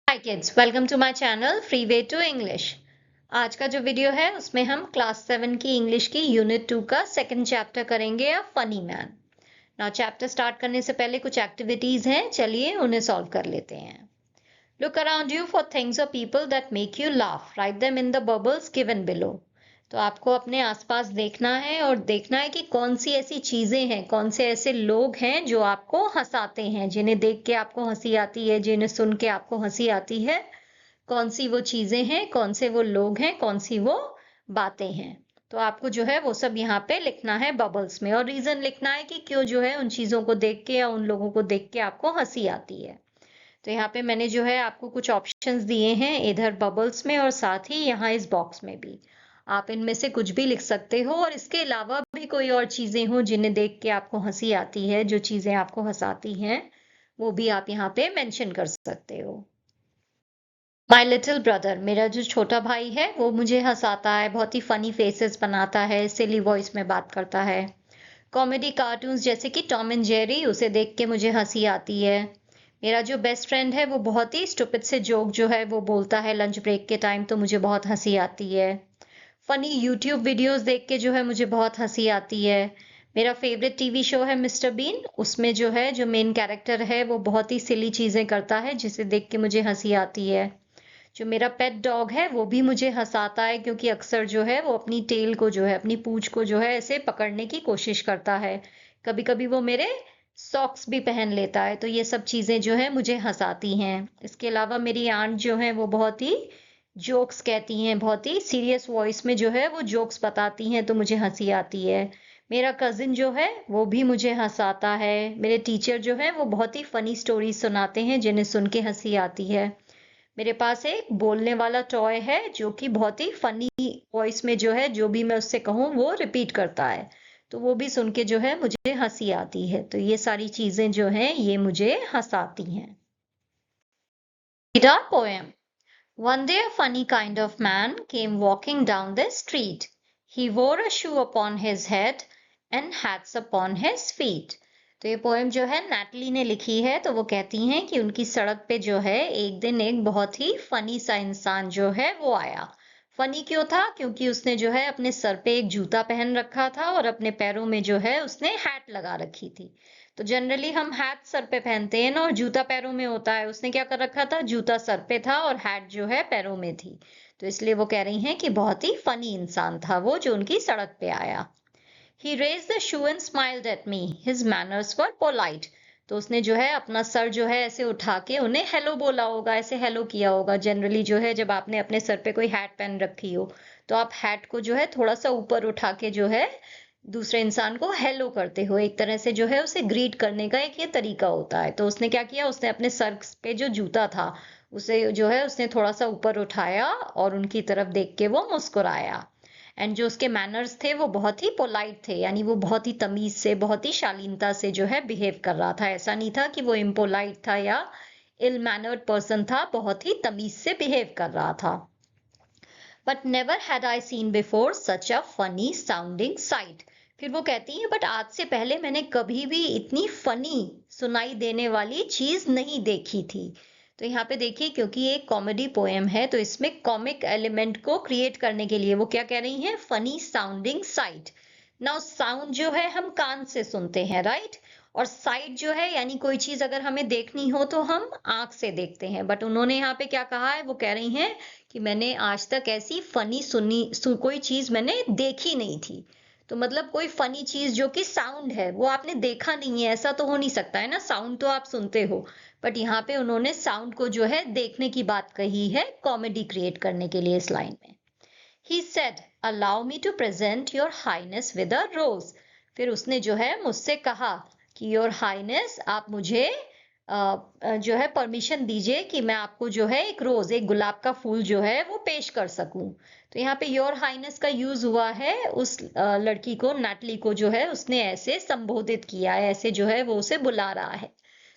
Hi kids, welcome to my channel free way to English. आज का जो video है उसमें हम क्लास 7 की इंग्लिश की यूनिट 2 का सेकंड चैप्टर करेंगे, a funny man. Now chapter start करने से पहले कुछ एक्टिविटीज हैं, चलिए उन्हें सॉल्व कर लेते हैं। Look around you for things or people that make you laugh. Write them in the bubbles given below. तो आपको अपने आसपास देखना है और देखना है कि कौन सी ऐसी चीजें हैं, कौन से ऐसे लोग हैं जो आपको हंसाते हैं, जिन्हें देख के आपको हंसी आती है, जिन्हें सुन के आपको हंसी आती है। कौन सी वो चीजें हैं, कौन से वो लोग हैं, कौन सी वो बातें हैं। तो आपको जो है वो सब यहाँ पे लिखना है बबल्स में, और रीजन लिखना है कि क्यों जो है उन चीजों को देख के या उन लोगों को देख के आपको हंसी आती है। तो यहाँ पे मैंने जो है आपको कुछ ऑप्शंस दिए हैं, इधर बबल्स में और साथ ही यहाँ इस बॉक्स में भी। आप इनमें से कुछ भी लिख सकते हो, और इसके अलावा भी कोई और चीजें हो जिन्हें देख के आपको हंसी आती है, जो चीजें आपको हंसाती हैं, वो भी आप यहाँ पे मेंशन कर सकते हो। माई लिटिल ब्रदर, मेरा जो छोटा भाई है वो मुझे हंसाता है, बहुत ही फनी फेसेस बनाता है, सिली वॉइस में बात करता है। कॉमेडी कार्टून्स जैसे कि टॉम एंड जेरी, उसे देख के मुझे हंसी आती है। मेरा जो बेस्ट फ्रेंड है वो बहुत ही स्टूपिड से जोक जो है वो बोलता है लंच ब्रेक के टाइम, तो मुझे बहुत हंसी आती है। फनी यूट्यूब वीडियोस देख के जो है मुझे बहुत हंसी आती है। मेरा फेवरेट टीवी शो है मिस्टर बीन, उसमें जो है जो मेन कैरेक्टर है वो बहुत ही सिली चीजें करता है, जिसे देख के मुझे हंसी आती है। जो मेरा पेट डॉग है वो भी मुझे हंसाता है, क्योंकि अक्सर जो है वो अपनी टेल को जो है, अपनी पूंछ को जो है ऐसे पकड़ने की कोशिश करता है। कभी कभी वो मेरे सॉक्स भी पहन लेता है, तो ये सब चीजें जो है मुझे हंसाती हैं। इसके अलावा मेरी आंट जो है वो बहुत ही जोक्स कहती हैं, बहुत ही सीरियस वॉइस में जो है वो जोक्स बताती हैं, तो मुझे हंसी आती है। मेरा कजिन जो है वो भी मुझे हंसाता है। मेरे टीचर जो है वो बहुत ही फनी स्टोरीज सुनाते हैं, जिन्हें सुन के हंसी आती है। मेरे पास एक बोलने वाला टॉय है जो कि बहुत ही फनी वॉइस में जो है जो भी मैं उससे कहूँ वो रिपीट करता है, तो वो भी सुन के जो है मुझे हंसी आती है। तो ये सारी चीजें जो हैं ये मुझे हंसाती हैं। Read our poem. One day a funny kind of man came walking down the street. He wore a shoe upon his head and hats upon his feet. तो ये पोएम जो है नैटली ने लिखी है। तो वो कहती हैं कि उनकी सड़क पे जो है एक दिन एक बहुत ही फनी सा इंसान जो है वो आया। फनी क्यों था? क्योंकि उसने जो है अपने सर पे एक जूता पहन रखा था और अपने पैरों में जो है उसने हैट लगा रखी थी। तो जनरली हम हैट सर पे पहनते हैं ना, और जूता पैरों में होता है। उसने क्या कर रखा था? जूता सर पे था और हैट जो है पैरों में थी। तो इसलिए वो कह रही हैं कि बहुत ही फनी इंसान था वो जो उनकी सड़क पे आया। He raised the shoe and smiled at me. His manners were polite. तो उसने जो है अपना सर जो है ऐसे उठा के उन्हें हेलो बोला होगा, ऐसे हेलो किया होगा। जनरली जो है जब आपने अपने सर पे कोई हैट पहन रखी हो, तो आप हैट को जो है थोड़ा सा ऊपर उठा के जो है दूसरे इंसान को हेलो करते हो। एक तरह से जो है उसे ग्रीट करने का एक ये तरीका होता है। तो उसने क्या किया? उसने अपने सर पे जो जूता था उसे जो है उसने थोड़ा सा ऊपर उठाया और उनकी तरफ देख के वो मुस्कुराया। एंड जो उसके मैनर्स थे वो बहुत ही पोलाइट थे, यानी वो बहुत ही तमीज से, बहुत ही शालीनता से जो है बिहेव कर रहा था। ऐसा नहीं था कि वो इम्पोलाइट था या इल मैनर्ड पर्सन था, बहुत ही तमीज से बिहेव कर रहा था। But never had I seen before such a funny sounding site. फिर वो कहती है बट आज से पहले मैंने कभी भी इतनी फनी सुनाई देने वाली चीज नहीं देखी थी। तो यहाँ पे देखिए, क्योंकि ये एक कॉमेडी पोएम है तो इसमें कॉमिक एलिमेंट को क्रिएट करने के लिए वो क्या कह रही हैं? Funny sounding site. Now sound जो है हम कान से सुनते हैं, राइट? और साइट जो है यानी कोई चीज अगर हमें देखनी हो तो हम आंख से देखते हैं। बट उन्होंने यहाँ पे क्या कहा है? वो कह रही हैं कि मैंने आज तक ऐसी फनी कोई चीज मैंने देखी नहीं थी। तो मतलब कोई फनी चीज जो कि साउंड है वो आपने देखा नहीं है, ऐसा तो हो नहीं सकता है ना। साउंड तो आप सुनते हो, बट यहाँ पे उन्होंने साउंड को जो है देखने की बात कही है कॉमेडी क्रिएट करने के लिए इस लाइन में। He said, allow me to present your highness with a rose. फिर उसने जो है मुझसे कहा कि योर हाइनेस, आप मुझे जो है परमिशन दीजिए कि मैं आपको जो है एक रोज, एक गुलाब का फूल जो है वो पेश कर सकूं। तो यहाँ पे योर हाइनेस का यूज हुआ है उस लड़की को, नैटली को जो है उसने ऐसे संबोधित किया है, ऐसे जो है वो उसे बुला रहा है।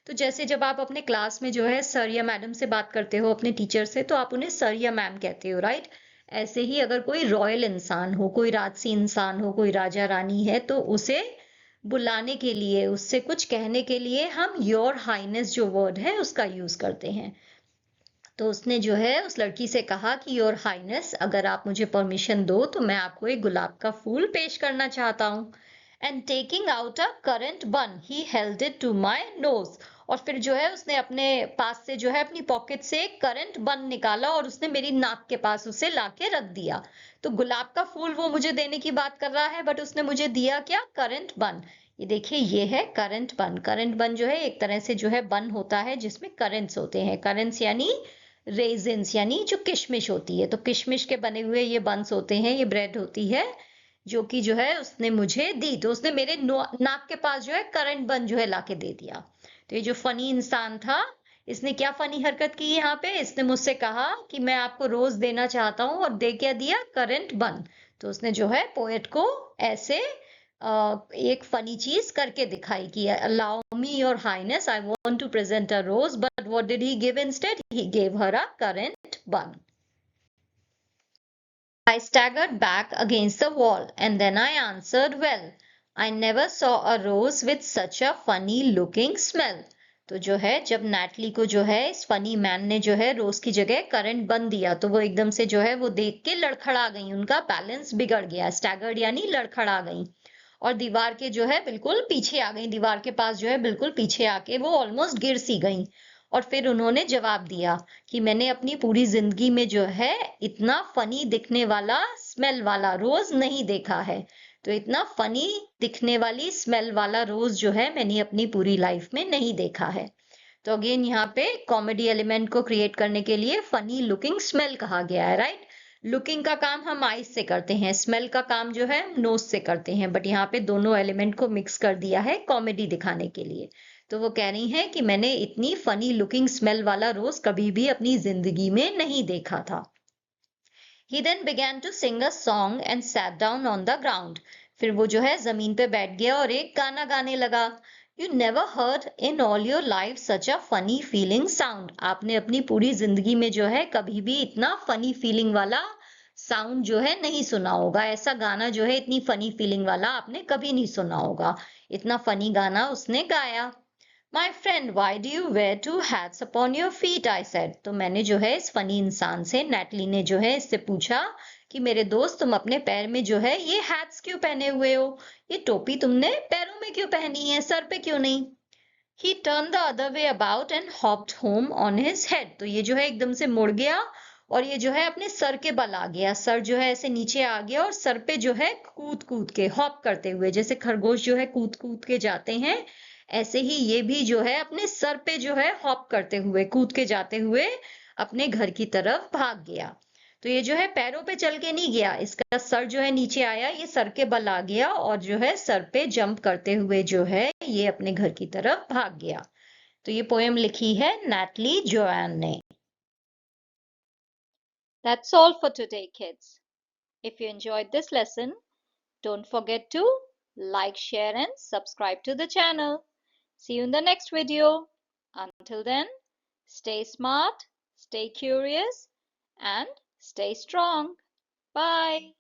तो जैसे जब आप अपने क्लास में जो है सर या मैडम से बात करते हो अपने टीचर से, तो आप उन्हें सर या मैम कहते हो, राइट? ऐसे ही अगर कोई रॉयल इंसान हो, कोई राजसी इंसान हो, कोई राजा रानी है, तो उसे बुलाने के लिए, उससे कुछ कहने के लिए हम योर हाइनेस जो वर्ड है उसका यूज करते हैं। तो उसने जो है उस लड़की से कहा कि योर हाइनेस, अगर आप मुझे परमिशन दो तो मैं आपको एक गुलाब का फूल पेश करना चाहता हूँ। And taking out a currant bun he held it to my nose. और फिर जो है उसने अपने पास से जो है अपनी पॉकेट से एक करंट बन निकाला और उसने मेरी नाक के पास उसे लाके रख दिया। तो गुलाब का फूल वो मुझे देने की बात कर रहा है, बट उसने मुझे दिया क्या? करंट बन। ये देखिए, ये है करंट बन। करंट बन जो है एक तरह से जो है बन होता है जिसमें करंट्स होते हैं। करंट्स यानी रेजिन्स, यानी जो किशमिश होती है। तो किशमिश के बने हुए ये बंस होते हैं, ये ब्रेड होती है जो कि जो है उसने मुझे दी। तो उसने मेरे नाक के पास जो है करंट बन जो है लाके दे दिया। तो ये जो फनी इंसान था, इसने क्या फनी हरकत की यहाँ पे? इसने मुझसे कहा कि मैं आपको रोज देना चाहता हूँ, और दे क्या दिया? करंट बन। तो उसने जो है पोएट को ऐसे एक फनी चीज करके दिखाई कि allow me your highness, I want to present a rose, but what did he give instead? He gave her a currant bun. I staggered back against the wall, and then I answered, well, I never saw a rose with such a funny looking smell. तो जो है जब Natalie को जो है इस funny man ने जो है रोज की जगह करंट बन दिया, तो वो एकदम से जो है वो देख के लड़खड़ा गई, उनका बैलेंस बिगड़ गया। स्टैगर्ड यानी लड़खड़ा गई, और दीवार के जो है बिल्कुल पीछे आ गई। दीवार के पास जो है बिल्कुल पीछे आके वो ऑलमोस्ट गिर सी गई। और फिर उन्होंने जवाब दिया कि मैंने अपनी पूरी जिंदगी में जो है इतना फनी दिखने वाला स्मेल वाला रोज नहीं देखा है। तो इतना फनी दिखने वाली स्मेल वाला रोज जो है मैंने अपनी पूरी लाइफ में नहीं देखा है। तो अगेन यहाँ पे कॉमेडी एलिमेंट को क्रिएट करने के लिए फनी लुकिंग स्मेल कहा गया है, राइट। लुकिंग का काम हम आईज से करते हैं, स्मेल का काम जो है नोज से करते हैं, बट यहाँ पे दोनों एलिमेंट को मिक्स कर दिया है कॉमेडी दिखाने के लिए। तो वो कह रही हैं कि मैंने इतनी फनी लुकिंग स्मेल वाला रोज कभी भी अपनी जिंदगी में नहीं देखा था। He then began to sing a song and sat down on the ground. फिर वो जो है जमीन पे बैठ गया और एक गाना गाने लगा। You never heard in all your life such a funny feeling sound. आपने अपनी पूरी जिंदगी में जो है कभी भी इतना फनी फीलिंग वाला साउंड जो है नहीं सुना होगा। ऐसा गाना जो है इतनी फनी फीलिंग वाला आपने कभी नहीं सुना होगा। इतना फनी गाना उसने गाया। My friend, why do you wear two hats upon your feet? I said. तो मैंने जो है इस फनी इंसान से, नैटली ने जो है इससे पूछा कि मेरे दोस्त, तुम अपने पैर में जो है ये हैट्स क्यों पहने हुए हो? ये टोपी तुमने पैरों में क्यों पहनी है, सर पे क्यों नहीं? He turned the other way about and hopped home on his head. तो ये जो है एकदम से मुड़ गया और ये जो है अपने सर के बल आ गया। सर जो है ऐसे नीचे आ गया और सर पे जो है कूद कूद के, हॉप करते हुए, जैसे खरगोश जो है कूद कूद के जाते हैं, ऐसे ही ये भी जो है अपने सर पे जो है हॉप करते हुए, कूद के जाते हुए अपने घर की तरफ भाग गया। तो ये जो है पैरों पे चल के नहीं गया, इसका सर जो है नीचे आया, ये सर के बल आ गया और जो है सर पे जंप करते हुए जो है ये अपने घर की तरफ भाग गया। तो ये पोएम लिखी है नैटली जोआन ने। That's all for today, kids. If you enjoyed this lesson, don't forget to like, share and subscribe to the channel. See you in the next video. Until then, stay smart, stay curious and stay strong. Bye.